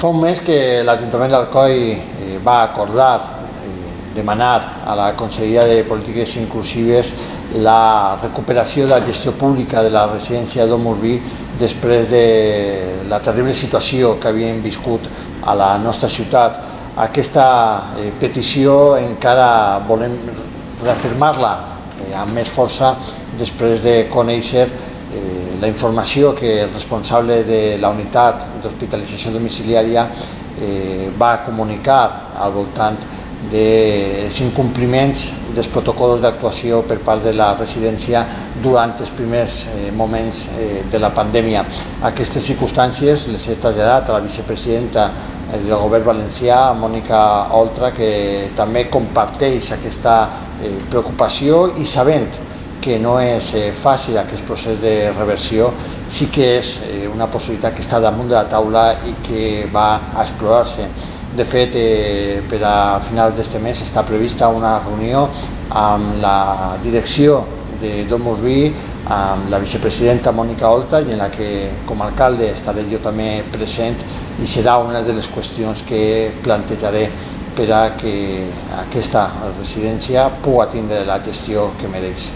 Fa un mes que l'Ajuntament d'Alcoi va acordar demanar a la Conselleria de Polítiques Inclusives la recuperació de la gestió pública de la residència Domus Vi després de la terrible situació que havíem viscut a la nostra ciutat. Aquesta petició encara volem reafirmar-la amb més força després de conèixer la informació que el responsable de la unitat d'hospitalització domiciliària va comunicar al voltant dels incompliments dels protocols d'actuació per part de la residència durant els primers moments de la pandèmia. Aquestes circumstàncies les he traslladat a la vicepresidenta del govern valencià, Mònica Oltra, que també comparteix aquesta preocupació i sabent que no és fàcil aquest procés de reversió, sí que és una possibilitat que està damunt de la taula i que va a explorar-se. De fet, per a finals d'aquest mes està prevista una reunió amb la direcció de Domus Vi, amb la vicepresidenta Mònica Oltra, i en la que com a alcalde estaré jo també present, i serà una de les qüestions que plantejaré per a que aquesta residència pugui tindre la gestió que mereix.